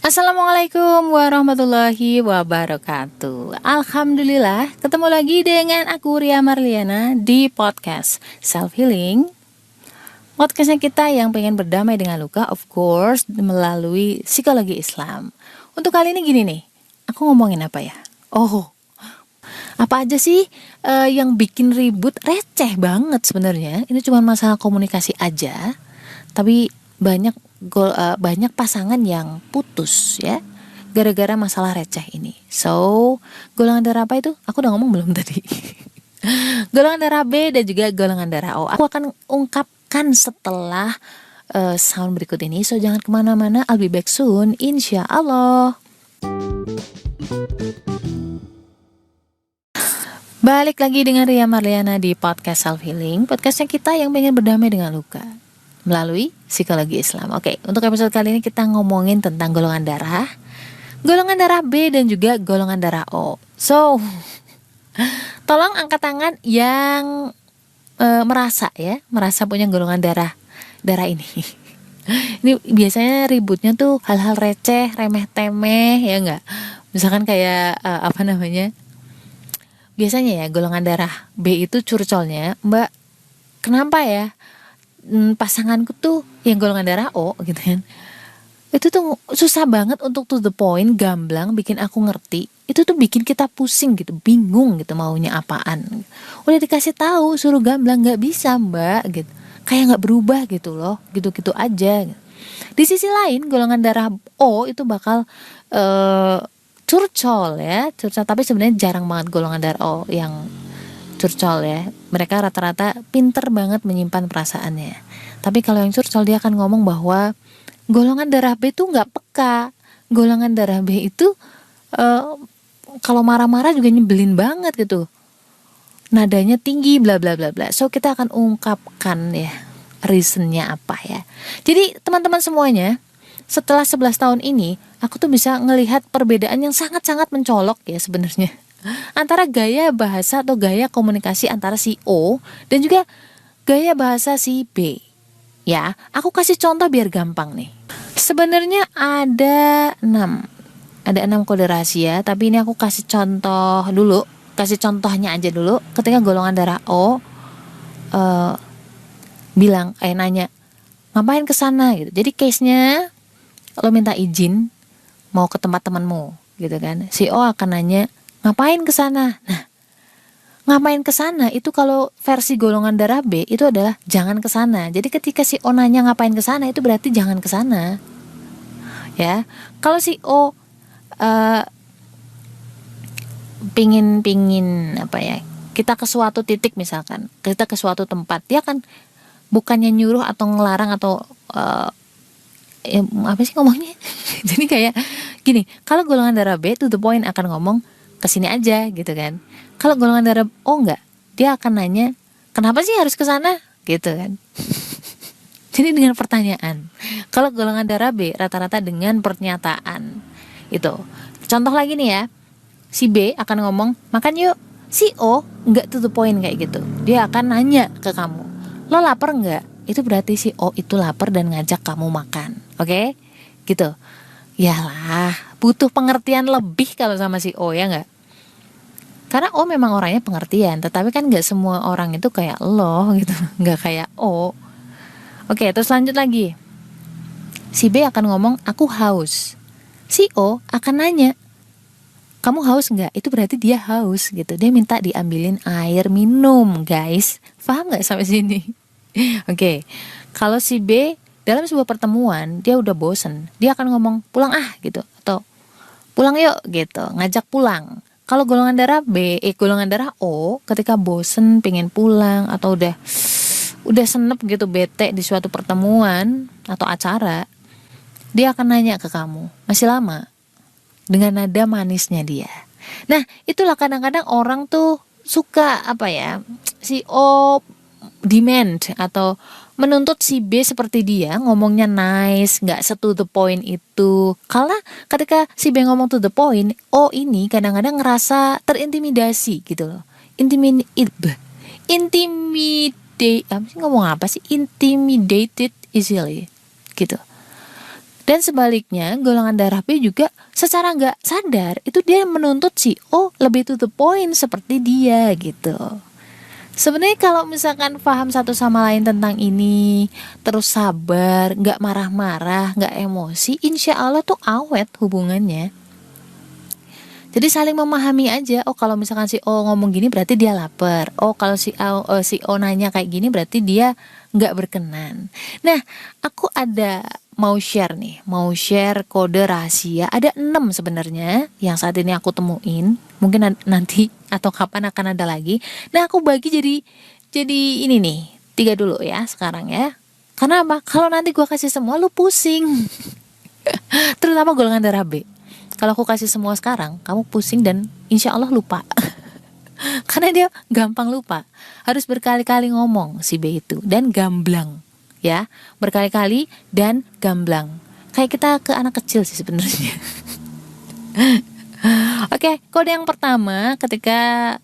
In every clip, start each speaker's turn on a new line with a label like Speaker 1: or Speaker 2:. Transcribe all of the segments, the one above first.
Speaker 1: Assalamualaikum warahmatullahi wabarakatuh. Alhamdulillah, ketemu lagi dengan aku Ria Marliana di podcast Self Healing. Podcastnya kita yang pengen berdamai dengan luka, of course, melalui psikologi Islam. Untuk kali ini gini nih, aku ngomongin apa ya? Apa aja sih yang bikin ribut? Receh banget sebenarnya. Ini cuma masalah komunikasi aja, tapi banyak pasangan yang putus ya gara-gara masalah receh ini. So, golongan darah apa itu? Aku udah ngomong belum tadi? Golongan darah B dan juga golongan darah O. Aku akan ungkapkan setelah sound berikut ini. So, jangan kemana-mana. I'll be back soon, insya Allah. Balik lagi dengan Ria Marliana di podcast Self Healing. Podcastnya kita yang pengen berdamai dengan luka melalui psikologi Islam. Oke, untuk episode kali ini kita ngomongin tentang golongan darah B dan juga golongan darah O. So, tolong angkat tangan yang merasa punya golongan darah ini. Ini biasanya ributnya tuh hal-hal receh, remeh-temeh, ya enggak? Misalkan kayak biasanya ya golongan darah B itu curcolnya, Mbak, kenapa ya pasanganku tuh yang golongan darah O gitu kan, itu tuh susah banget untuk to the point, gamblang, bikin aku ngerti. Itu tuh bikin kita pusing gitu, bingung gitu maunya apaan. Udah dikasih tahu suruh gamblang nggak bisa Mbak gitu, kayak nggak berubah gitu loh, gitu-gitu aja. Di sisi lain golongan darah O itu bakal curcol, tapi sebenarnya jarang banget golongan darah O yang curcol ya. Mereka rata-rata pinter banget menyimpan perasaannya. Tapi kalau yang curcol dia akan ngomong bahwa golongan darah B itu nggak peka. Golongan darah B itu kalau marah-marah juga nyebelin banget gitu. Nadanya tinggi bla bla bla bla. So kita akan ungkapkan ya reasonnya apa ya. Jadi teman-teman semuanya, setelah 11 tahun ini aku tuh bisa ngelihat perbedaan yang sangat-sangat mencolok ya sebenarnya antara gaya bahasa atau gaya komunikasi antara si O dan juga gaya bahasa si B. Ya, aku kasih contoh biar gampang nih. Sebenarnya ada 6 kode rahasia, tapi ini aku kasih contohnya aja dulu. Ketika golongan darah O nanya, ngapain kesana gitu. Jadi case-nya lo minta izin mau ke tempat temanmu gitu kan. Si O akan nanya, ngapain kesana? Nah, ngapain kesana itu kalau versi golongan darah B itu adalah jangan kesana. Jadi ketika si O nanya ngapain kesana, itu berarti jangan kesana. Ya, kalau si O pingin kita ke suatu titik, misalkan kita ke suatu tempat, dia kan bukannya nyuruh atau ngelarang atau apa sih ngomongnya? Jadi kayak gini, kalau golongan darah B to the point akan ngomong kesini aja gitu kan. Kalau golongan darah O enggak, dia akan nanya kenapa sih harus kesana gitu kan. Jadi dengan pertanyaan. Kalau golongan darah B rata-rata dengan pernyataan. Itu contoh lagi nih ya, si B akan ngomong makan yuk. Si O enggak to the point kayak gitu, dia akan nanya ke kamu, lo lapar enggak? Itu berarti si O itu lapar dan ngajak kamu makan. Oke? Gitu. Yalah, butuh pengertian lebih kalau sama si O, ya enggak? Karena O memang orangnya pengertian, tetapi kan gak semua orang itu kayak lo gitu, gak kayak O. Oke, terus lanjut lagi. Si B akan ngomong, aku haus. Si O akan nanya, kamu haus gak? Itu berarti dia haus gitu. Dia minta diambilin air minum, guys. Paham gak sampai sini? Oke, kalau si B dalam sebuah pertemuan dia udah bosen, dia akan ngomong pulang gitu, atau pulang yuk gitu, ngajak pulang. Kalau golongan darah golongan darah O, ketika bosen pengen pulang atau udah senep gitu, bete di suatu pertemuan atau acara, dia akan nanya ke kamu, masih lama? Dengan nada manisnya dia. Nah, itulah kadang-kadang orang tuh suka si O demand atau menuntut si B seperti dia, ngomongnya nice, gak to the point itu. Karena ketika si B ngomong to the point, O ini kadang-kadang ngerasa terintimidasi gitu loh. Intimidated easily gitu. Dan sebaliknya golongan darah B juga secara nggak sadar itu dia menuntut si O lebih to the point seperti dia gitu. Sebenarnya kalau misalkan paham satu sama lain tentang ini, terus sabar, nggak marah-marah, nggak emosi, insya Allah tuh awet hubungannya. Jadi saling memahami aja. Oh kalau misalkan si O ngomong gini berarti dia lapar. Oh kalau si O nanya kayak gini berarti dia nggak berkenan. Nah, aku ada mau share nih, mau share kode rahasia. Ada 6 sebenarnya yang saat ini aku temuin. Mungkin nanti atau kapan akan ada lagi. Nah aku bagi jadi ini nih 3 dulu ya sekarang ya. Karena apa? Kalau nanti gue kasih semua lu pusing. Terutama golongan darah B. Kalau aku kasih semua sekarang, kamu pusing dan insya Allah lupa. Karena dia gampang lupa. Harus berkali-kali ngomong si B itu. Dan gamblang. Ya, berkali-kali dan gamblang. Kayak kita ke anak kecil sih sebenarnya. Oke, kode yang pertama ketika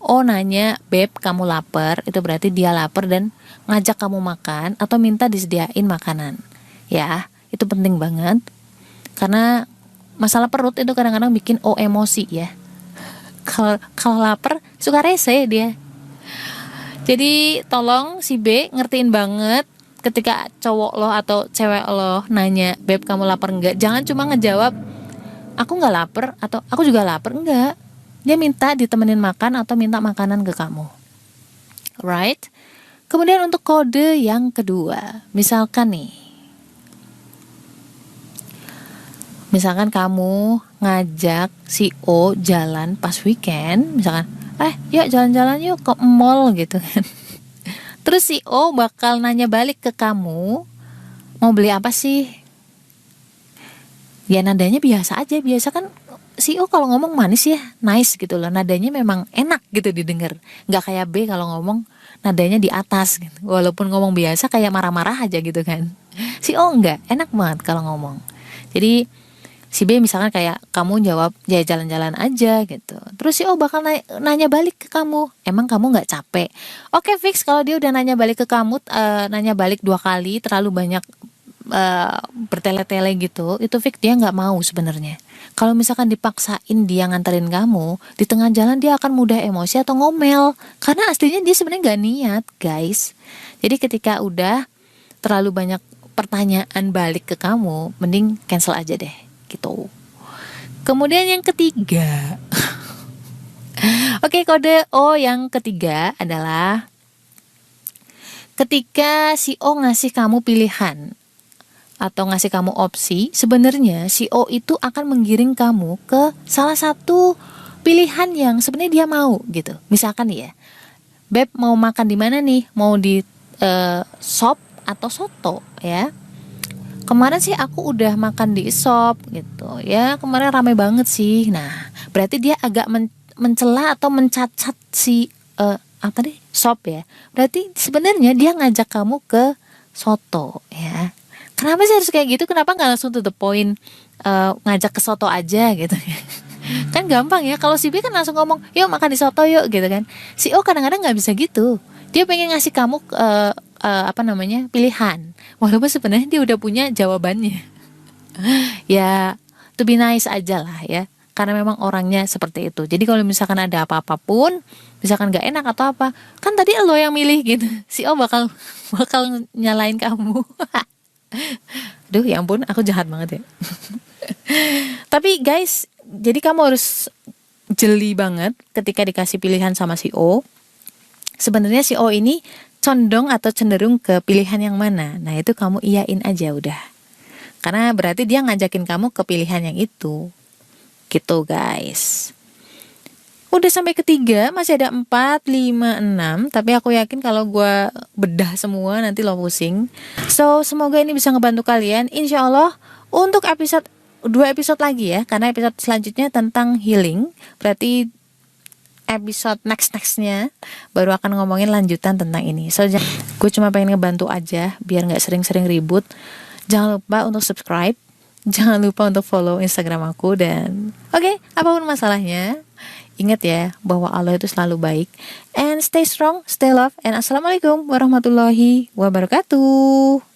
Speaker 1: O nanya, Beb kamu lapar, itu berarti dia lapar dan ngajak kamu makan atau minta disediain makanan. Ya, itu penting banget. Karena masalah perut itu kadang-kadang bikin O emosi ya. Kalau lapar suka rese dia. Jadi tolong si B ngertiin banget ketika cowok lo atau cewek lo nanya, Beb kamu lapar enggak? Jangan cuma ngejawab aku nggak lapar atau aku juga lapar, enggak. Dia minta ditemenin makan atau minta makanan ke kamu. Right? Kemudian untuk kode yang kedua, misalkan kamu ngajak si O jalan pas weekend, misalkan, yuk jalan-jalan yuk ke mall gitu kan. Terus si O bakal nanya balik ke kamu, mau beli apa sih? Ya nadanya biasa aja, biasa kan si O kalau ngomong manis ya, nice gitu loh, nadanya memang enak gitu didengar. Nggak kayak B kalau ngomong nadanya di atas gitu. Walaupun ngomong biasa kayak marah-marah aja gitu kan. Si O enggak, enak banget kalau ngomong. Jadi si B misalkan kayak kamu jawab ya jalan-jalan aja gitu. Terus si O bakal nanya balik ke kamu, emang kamu nggak capek? Oke fix kalau dia udah nanya balik ke kamu, nanya balik 2 kali terlalu banyak bertele-tele gitu, itu fix dia nggak mau sebenarnya. Kalau misalkan dipaksain dia nganterin kamu di tengah jalan, dia akan mudah emosi atau ngomel karena aslinya dia sebenarnya nggak niat guys. Jadi ketika udah terlalu banyak pertanyaan balik ke kamu, mending cancel aja deh gitu. Kemudian yang ketiga oke, kode O yang ketiga adalah ketika si O ngasih kamu pilihan atau ngasih kamu opsi, sebenarnya si O itu akan menggiring kamu ke salah satu pilihan yang sebenarnya dia mau gitu. Misalkan ya, Beb mau makan di mana nih? Mau di sop atau soto ya? Kemarin sih aku udah makan di sop gitu ya, kemarin ramai banget sih. Nah berarti dia agak mencela atau mencacat si sop ya. Berarti sebenarnya dia ngajak kamu ke soto ya. Kenapa sih harus kayak gitu? Kenapa nggak langsung to the point, ngajak ke soto aja gitu? Kan gampang ya. Kalau si B kan langsung ngomong, yuk makan di soto yuk gitu kan. Si O kadang-kadang nggak bisa gitu. Dia pengen ngasih kamu pilihan. Walaupun sebenarnya dia udah punya jawabannya. Ya, to be nice aja lah ya. Karena memang orangnya seperti itu. Jadi kalau misalkan ada apa-apapun, misalkan gak enak atau apa, kan tadi lo yang milih gitu. Si O bakal nyalain kamu. Duh ya ampun, aku jahat banget ya. Tapi guys, jadi kamu harus jeli banget ketika dikasih pilihan sama si O. Sebenarnya si O ini condong atau cenderung ke pilihan yang mana. Nah itu kamu iyain aja udah. Karena berarti dia ngajakin kamu ke pilihan yang itu. Gitu guys. Udah sampai ketiga, masih ada 4, 5, 6. Tapi aku yakin kalau gue bedah semua nanti lo pusing. So semoga ini bisa ngebantu kalian. Insya Allah untuk 2 episode lagi ya. Karena episode selanjutnya tentang healing. Berarti episode nextnya baru akan ngomongin lanjutan tentang ini. So gue cuma pengen ngebantu aja biar gak sering-sering ribut. Jangan lupa untuk subscribe, jangan lupa untuk follow Instagram aku. Dan oke, apapun masalahnya, ingat ya bahwa Allah itu selalu baik. And stay strong, stay love, and assalamualaikum warahmatullahi wabarakatuh.